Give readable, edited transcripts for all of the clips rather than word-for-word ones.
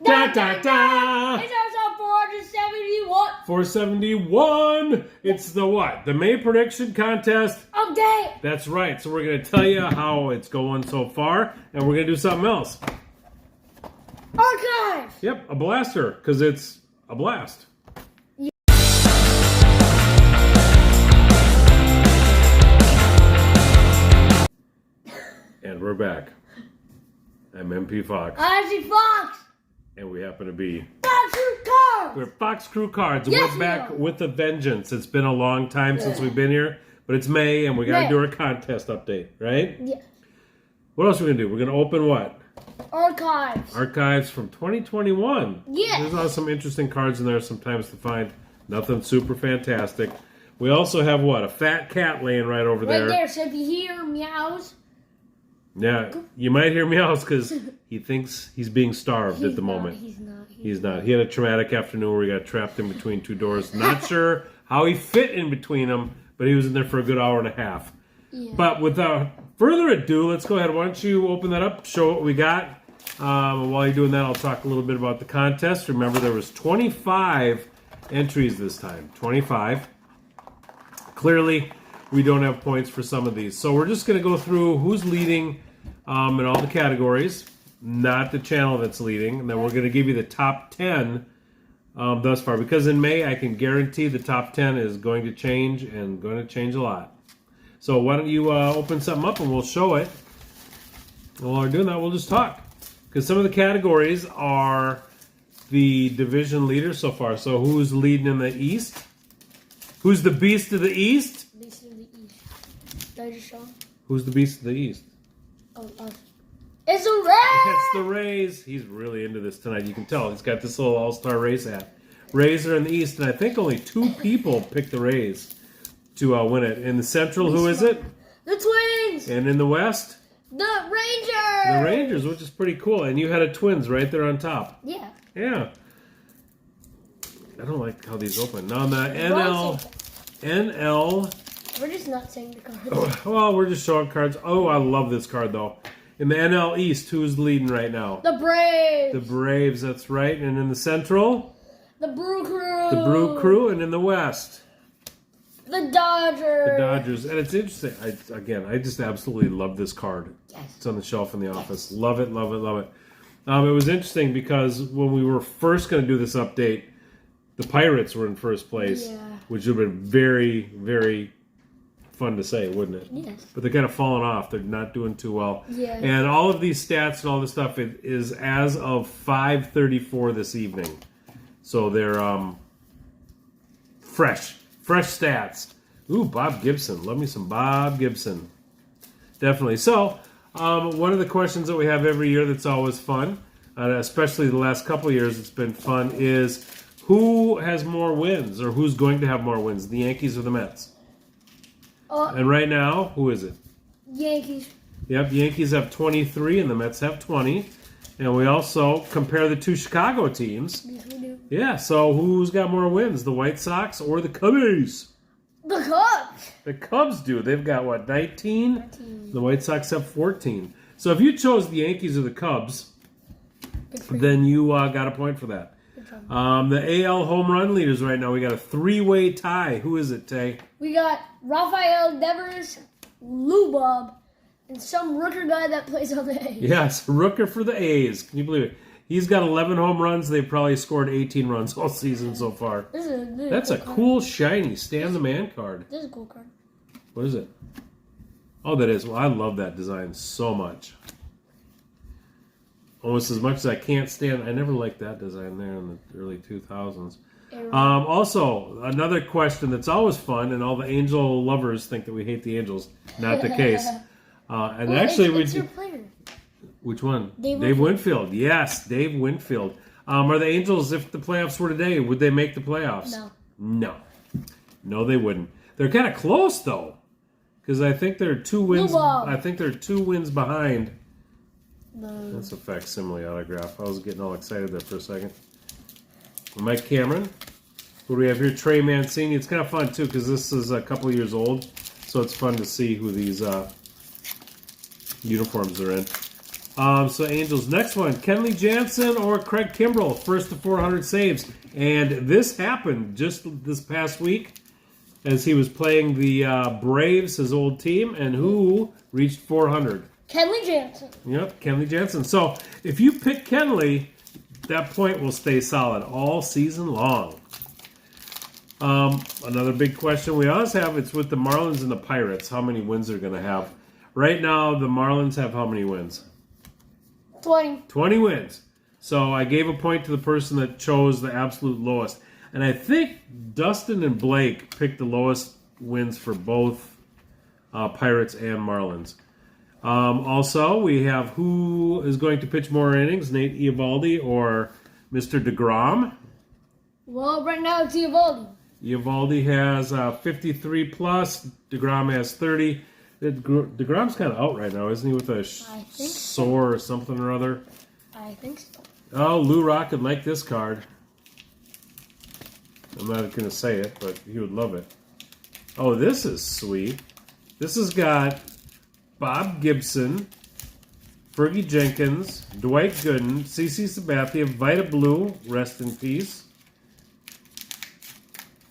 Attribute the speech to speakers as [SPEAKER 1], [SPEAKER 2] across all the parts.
[SPEAKER 1] Da da da!
[SPEAKER 2] It's also 471.
[SPEAKER 1] 471. It's the what? The May prediction contest.
[SPEAKER 2] Update.
[SPEAKER 1] That's right. So we're going to tell you how it's going so far, and we're going to do something else.
[SPEAKER 2] Archives.
[SPEAKER 1] Yep, a blaster, because it's a blast. And we're back. I'm MP Fox,
[SPEAKER 2] Ozzy Fox.
[SPEAKER 1] and we happen to be
[SPEAKER 2] Fox Crew Cards.
[SPEAKER 1] we're Fox Crew Cards.
[SPEAKER 2] Yes,
[SPEAKER 1] We're back
[SPEAKER 2] we are.
[SPEAKER 1] with a vengeance. It's been a long time since we've been here, but it's May, and we got to
[SPEAKER 2] May.
[SPEAKER 1] do our contest update, right?
[SPEAKER 2] Yes.
[SPEAKER 1] What else are we going to do? We're going to open what?
[SPEAKER 2] Archives.
[SPEAKER 1] Archives from 2021.
[SPEAKER 2] Yes.
[SPEAKER 1] There's some interesting cards in there sometimes to find. Nothing super fantastic. We also have what? A fat cat laying right over
[SPEAKER 2] Right there. So if you hear meows,
[SPEAKER 1] Yeah, you might hear meows because he thinks he's being starved at the moment.
[SPEAKER 2] He's not.
[SPEAKER 1] He's not. He had a traumatic afternoon where he got trapped in between two doors. Not sure how he fit in between them, but he was in there for a good hour and a half.
[SPEAKER 2] Yeah.
[SPEAKER 1] But without further ado, let's go ahead. Why don't you open that up, show what we got. While you're doing that, I'll talk a little bit about the contest. Remember, there was 25 entries this time. 25. Clearly, we don't have points for some of these. So we're just going to go through who's leading in all the categories, not the channel that's leading. And then we're going to give you the top 10 thus far. Because in May, I can guarantee the top 10 is going to change and going to change a lot. So why don't you open something up and we'll show it. And while we're doing that, we'll just talk. Because some of the categories are the division leaders so far. So who's leading in the East? Who's the Beast of the East?
[SPEAKER 2] Beast of the East. Did I just show him?
[SPEAKER 1] Who's the Beast of the East?
[SPEAKER 2] Oh, it's a rat.
[SPEAKER 1] It's the Rays. He's really into this tonight. You can tell. He's got this little all-star Rays hat. Rays are in the East, and I think only 2 people picked the Rays to win it. In the Central, who is it?
[SPEAKER 2] The Twins.
[SPEAKER 1] And in the West?
[SPEAKER 2] The Rangers.
[SPEAKER 1] The Rangers, which is pretty cool. And you had a Twins right there on top.
[SPEAKER 2] Yeah.
[SPEAKER 1] Yeah. I don't like how these open. Now on the NL.
[SPEAKER 2] We're just not saying the cards.
[SPEAKER 1] Well, we're just showing cards. Oh, I love this card, though. In the NL East, who's leading right now?
[SPEAKER 2] The Braves.
[SPEAKER 1] The Braves, that's right. And in the Central?
[SPEAKER 2] The Brew Crew.
[SPEAKER 1] The Brew Crew. And in the West?
[SPEAKER 2] The Dodgers.
[SPEAKER 1] The Dodgers. And it's interesting. I just absolutely love this card.
[SPEAKER 2] Yes.
[SPEAKER 1] It's on the shelf in the office. Love it, love it, love it. It was interesting because when we were first going to do this update, the Pirates were in first place,
[SPEAKER 2] Yeah.
[SPEAKER 1] which would have been very, very fun to say, wouldn't it?
[SPEAKER 2] Yes.
[SPEAKER 1] But they're kind of fallen off. They're not doing too well.
[SPEAKER 2] Yeah.
[SPEAKER 1] And all of these stats and all this stuff is as of 5:34 this evening. So they're fresh stats. Ooh, Bob Gibson. Love me some Bob Gibson. Definitely. So one of the questions that we have every year that's always fun, especially the last couple of years it's been fun, is who has more wins or who's going to have more wins, the Yankees or the Mets? And right now, who is it?
[SPEAKER 2] Yankees.
[SPEAKER 1] Yep, the Yankees have 23 and the Mets have 20. And we also compare the 2 Chicago teams.
[SPEAKER 2] Yes, we do.
[SPEAKER 1] Yeah, so who's got more wins, the White Sox or the Cubbies?
[SPEAKER 2] The Cubs.
[SPEAKER 1] The Cubs do. They've got, what, 19? The White Sox have 14. So if you chose the Yankees or the Cubs, then you got a point for that. The AL home run leaders right now, we got a 3-way tie. Who is it, Tay?
[SPEAKER 2] We got Rafael Devers, Lou Bob, and some rooker guy that plays on the A's.
[SPEAKER 1] Yes, Rooker for the A's. Can you believe it? He's got 11 home runs. They've probably scored 18 runs all season so far. That's a cool, shiny Stan the Man card.
[SPEAKER 2] This is a cool card.
[SPEAKER 1] What is it? Oh, that is. Well, I love that design so much. Almost as much as I can't stand. I never liked that design there in the early 2000s. Also, another question that's always fun, and all the Angel lovers think that we hate the Angels. Not the case. And
[SPEAKER 2] Well,
[SPEAKER 1] actually,
[SPEAKER 2] it's your player.
[SPEAKER 1] Which one?
[SPEAKER 2] Dave
[SPEAKER 1] Winfield. Yes, Dave Winfield. Are the Angels, if the playoffs were today, would they make the playoffs?
[SPEAKER 2] No.
[SPEAKER 1] No, they wouldn't. They're kind of close though, because I think they're 2 wins.
[SPEAKER 2] Football.
[SPEAKER 1] I think they're 2 wins behind.
[SPEAKER 2] No.
[SPEAKER 1] That's a facsimile autograph. I was getting all excited there for a second. Mike Cameron. Who do we have here? Trey Mancini. It's kind of fun too because this is a couple years old, so it's fun to see who these uniforms are in. So Angels, next one, Kenley Jansen or Craig Kimbrell, first to 400 saves. And this happened just this past week as he was playing the Braves, his old team, and who reached 400?
[SPEAKER 2] Kenley Jansen.
[SPEAKER 1] Yep, Kenley Jansen. So if you pick Kenley, that point will stay solid all season long. Another big question we always have, it's with the Marlins and the Pirates, how many wins they're going to have. Right now, the Marlins have how many wins?
[SPEAKER 2] 20.
[SPEAKER 1] 20 wins. So I gave a point to the person that chose the absolute lowest. And I think Dustin and Blake picked the lowest wins for both Pirates and Marlins. Also, we have who is going to pitch more innings, Nate Eovaldi or Mr. DeGrom.
[SPEAKER 2] Well, right now it's Eovaldi.
[SPEAKER 1] Eovaldi has 53 plus. DeGrom has 30. DeGrom's kind of out right now, isn't he, with a sore or something or other?
[SPEAKER 2] I think so.
[SPEAKER 1] Oh, Lou Rock would like this card. I'm not going to say it, but he would love it. Oh, this is sweet. This has got Bob Gibson, Fergie Jenkins, Dwight Gooden, CeCe Sabathia, Vita Blue, rest in peace.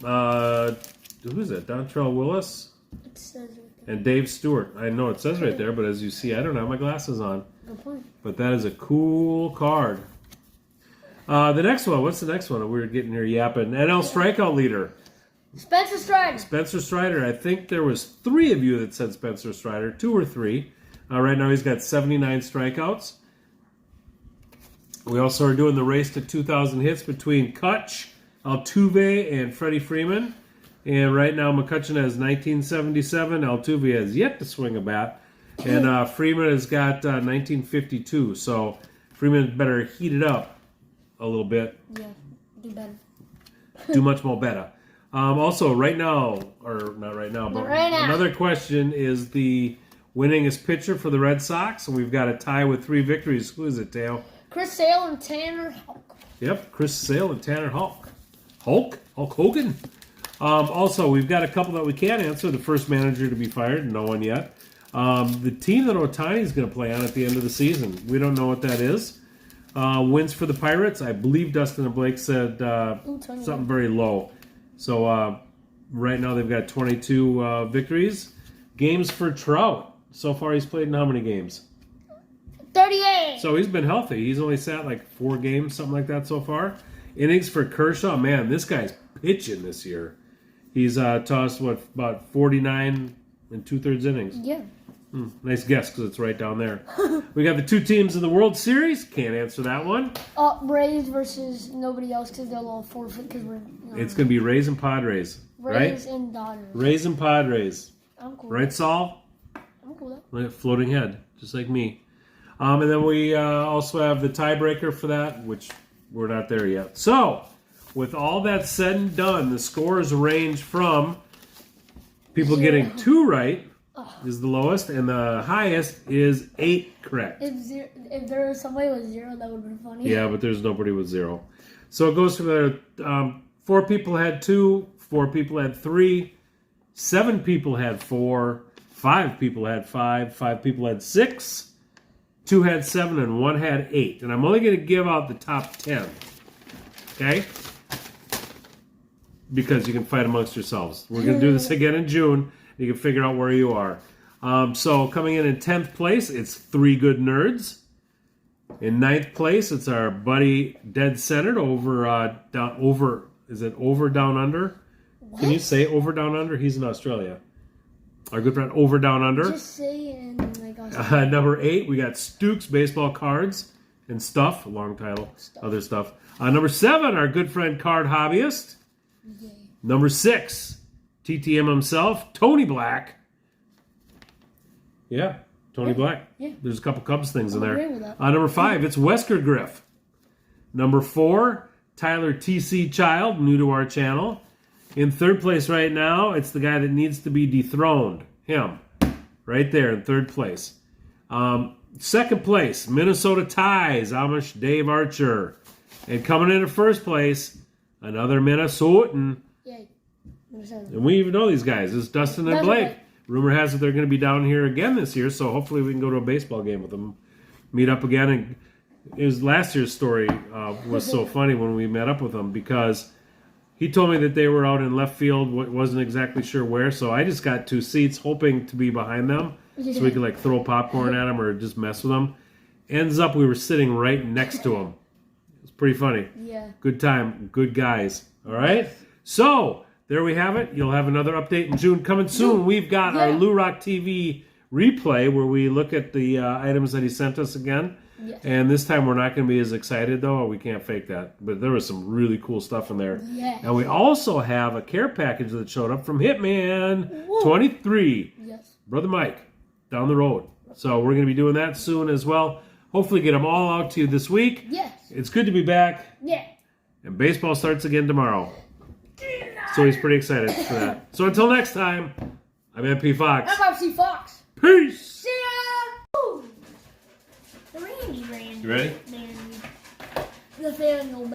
[SPEAKER 1] Who's that? Dontrell Willis?
[SPEAKER 2] It says right there.
[SPEAKER 1] And Dave Stewart. I know it says right there, but as you see, I don't have my glasses on.
[SPEAKER 2] Good point.
[SPEAKER 1] But that is a cool card. The next one. What's the next one? We're getting here yapping. NL strikeout leader.
[SPEAKER 2] Spencer Strider.
[SPEAKER 1] Spencer Strider. I think there was 3 of you that said Spencer Strider. 2 or 3. Right now he's got 79 strikeouts. We also are doing the race to 2,000 hits between Kutch, Altuve, and Freddie Freeman. And right now McCutcheon has 1977. Altuve has yet to swing a bat. And Freeman has got 1952. So Freeman better heat it up a little bit.
[SPEAKER 2] Yeah, do better.
[SPEAKER 1] Do much more better. Also, right now, or not right now, but
[SPEAKER 2] right now.
[SPEAKER 1] Another question is the winningest pitcher for the Red Sox. And we've got a tie with 3 victories. Who is it, Dale?
[SPEAKER 2] Chris Sale and Tanner Houck.
[SPEAKER 1] Yep, Chris Sale and Tanner Houck. Hulk Hogan. Also, we've got a couple that we can't answer. The first manager to be fired, no one yet. The team that Ohtani is going to play on at the end of the season, we don't know what that is. Wins for the Pirates, I believe Dustin and Blake said something very low. So right now they've got 22 victories. Games for Trout. So far he's played in how many games?
[SPEAKER 2] 38.
[SPEAKER 1] So he's been healthy. He's only sat like 4 games, something like that so far. Innings for Kershaw. Man, this guy's pitching this year. He's tossed, about 49 and 2/3 innings.
[SPEAKER 2] Yeah.
[SPEAKER 1] Nice guess because it's right down there. We got the 2 teams in the World Series. Can't answer that one.
[SPEAKER 2] Rays versus nobody else because they'll all forfeit because we're.
[SPEAKER 1] It's going to be Rays and Padres, right?
[SPEAKER 2] Rays and Dodgers.
[SPEAKER 1] Rays and Padres.
[SPEAKER 2] I'm cool.
[SPEAKER 1] Right, Saul?
[SPEAKER 2] I'm cool with that.
[SPEAKER 1] Like a floating head, just like me. And then we also have the tiebreaker for that, which we're not there yet. So, with all that said and done, the scores range from people getting 2 right is the lowest, and the highest is 8 correct.
[SPEAKER 2] If there was somebody with 0, that would have been funny.
[SPEAKER 1] Yeah, but there's nobody with 0. So it goes from there. 4 people had 2, 4 people had 3, 7 people had 4, 5 people had 5, 5 people had 6, 2 had 7, and 1 had 8. And I'm only going to give out the top 10. Okay? Because you can fight amongst yourselves. We're going to do this again in June. You can figure out where you are. So coming in 10th place, it's 3 Good Nerds. In 9th place, it's our buddy Dead Centered over is it Over Down Under?
[SPEAKER 2] What?
[SPEAKER 1] Can you say Over Down Under? He's in Australia. Our good friend Over Down Under.
[SPEAKER 2] Just say and like
[SPEAKER 1] Number 8, we got Stooks Baseball Cards and Stuff. Long title. Other stuff. Number 7, our good friend Card Hobbyist.
[SPEAKER 2] Yay.
[SPEAKER 1] Number 6, TTM himself, Tony Black. Yeah, Tony Black.
[SPEAKER 2] Yeah.
[SPEAKER 1] There's a couple Cubs things in
[SPEAKER 2] I
[SPEAKER 1] there.
[SPEAKER 2] agree with that.
[SPEAKER 1] Number 5, it's Wesker Griff. Number 4, Tyler TC Child, new to our channel. In 3rd place right now, it's the guy that needs to be dethroned. Him. Right there in 3rd place. 2nd place, Minnesota Ties, Amish Dave Archer. And coming in 1st place, another Minnesotan.
[SPEAKER 2] Yay.
[SPEAKER 1] And we even know these guys. It's Dustin and
[SPEAKER 2] That's
[SPEAKER 1] Blake.
[SPEAKER 2] right.
[SPEAKER 1] Rumor has it they're going to be down here again this year, so hopefully we can go to a baseball game with them. meet up again. And it was last year's story was so funny when we met up with him because he told me that they were out in left field, wasn't exactly sure where. So I just got 2 seats, hoping to be behind them so we could like throw popcorn at them or just mess with them. Ends up we were sitting right next to him. It was pretty funny.
[SPEAKER 2] Yeah.
[SPEAKER 1] Good time, good guys. All right. So there we have it. You'll have another update in June coming soon. We've got our Lou Rock TV replay where we look at the items that he sent us again.
[SPEAKER 2] Yes.
[SPEAKER 1] And this time we're not going to be as excited though. We can't fake that. But there was some really cool stuff in there.
[SPEAKER 2] Yes.
[SPEAKER 1] And we also have a care package that showed up from Hitman 23.
[SPEAKER 2] Yes.
[SPEAKER 1] Brother Mike down the road. So we're going to be doing that soon as well. Hopefully get them all out to you this week.
[SPEAKER 2] Yes.
[SPEAKER 1] It's good to be back.
[SPEAKER 2] Yeah.
[SPEAKER 1] And baseball starts again tomorrow. So he's pretty excited for that. So until next time, I'm MP Fox.
[SPEAKER 2] I'm FC Fox.
[SPEAKER 1] Peace.
[SPEAKER 2] See ya. Ooh. The Randy.
[SPEAKER 1] You ready?
[SPEAKER 2] Nathaniel.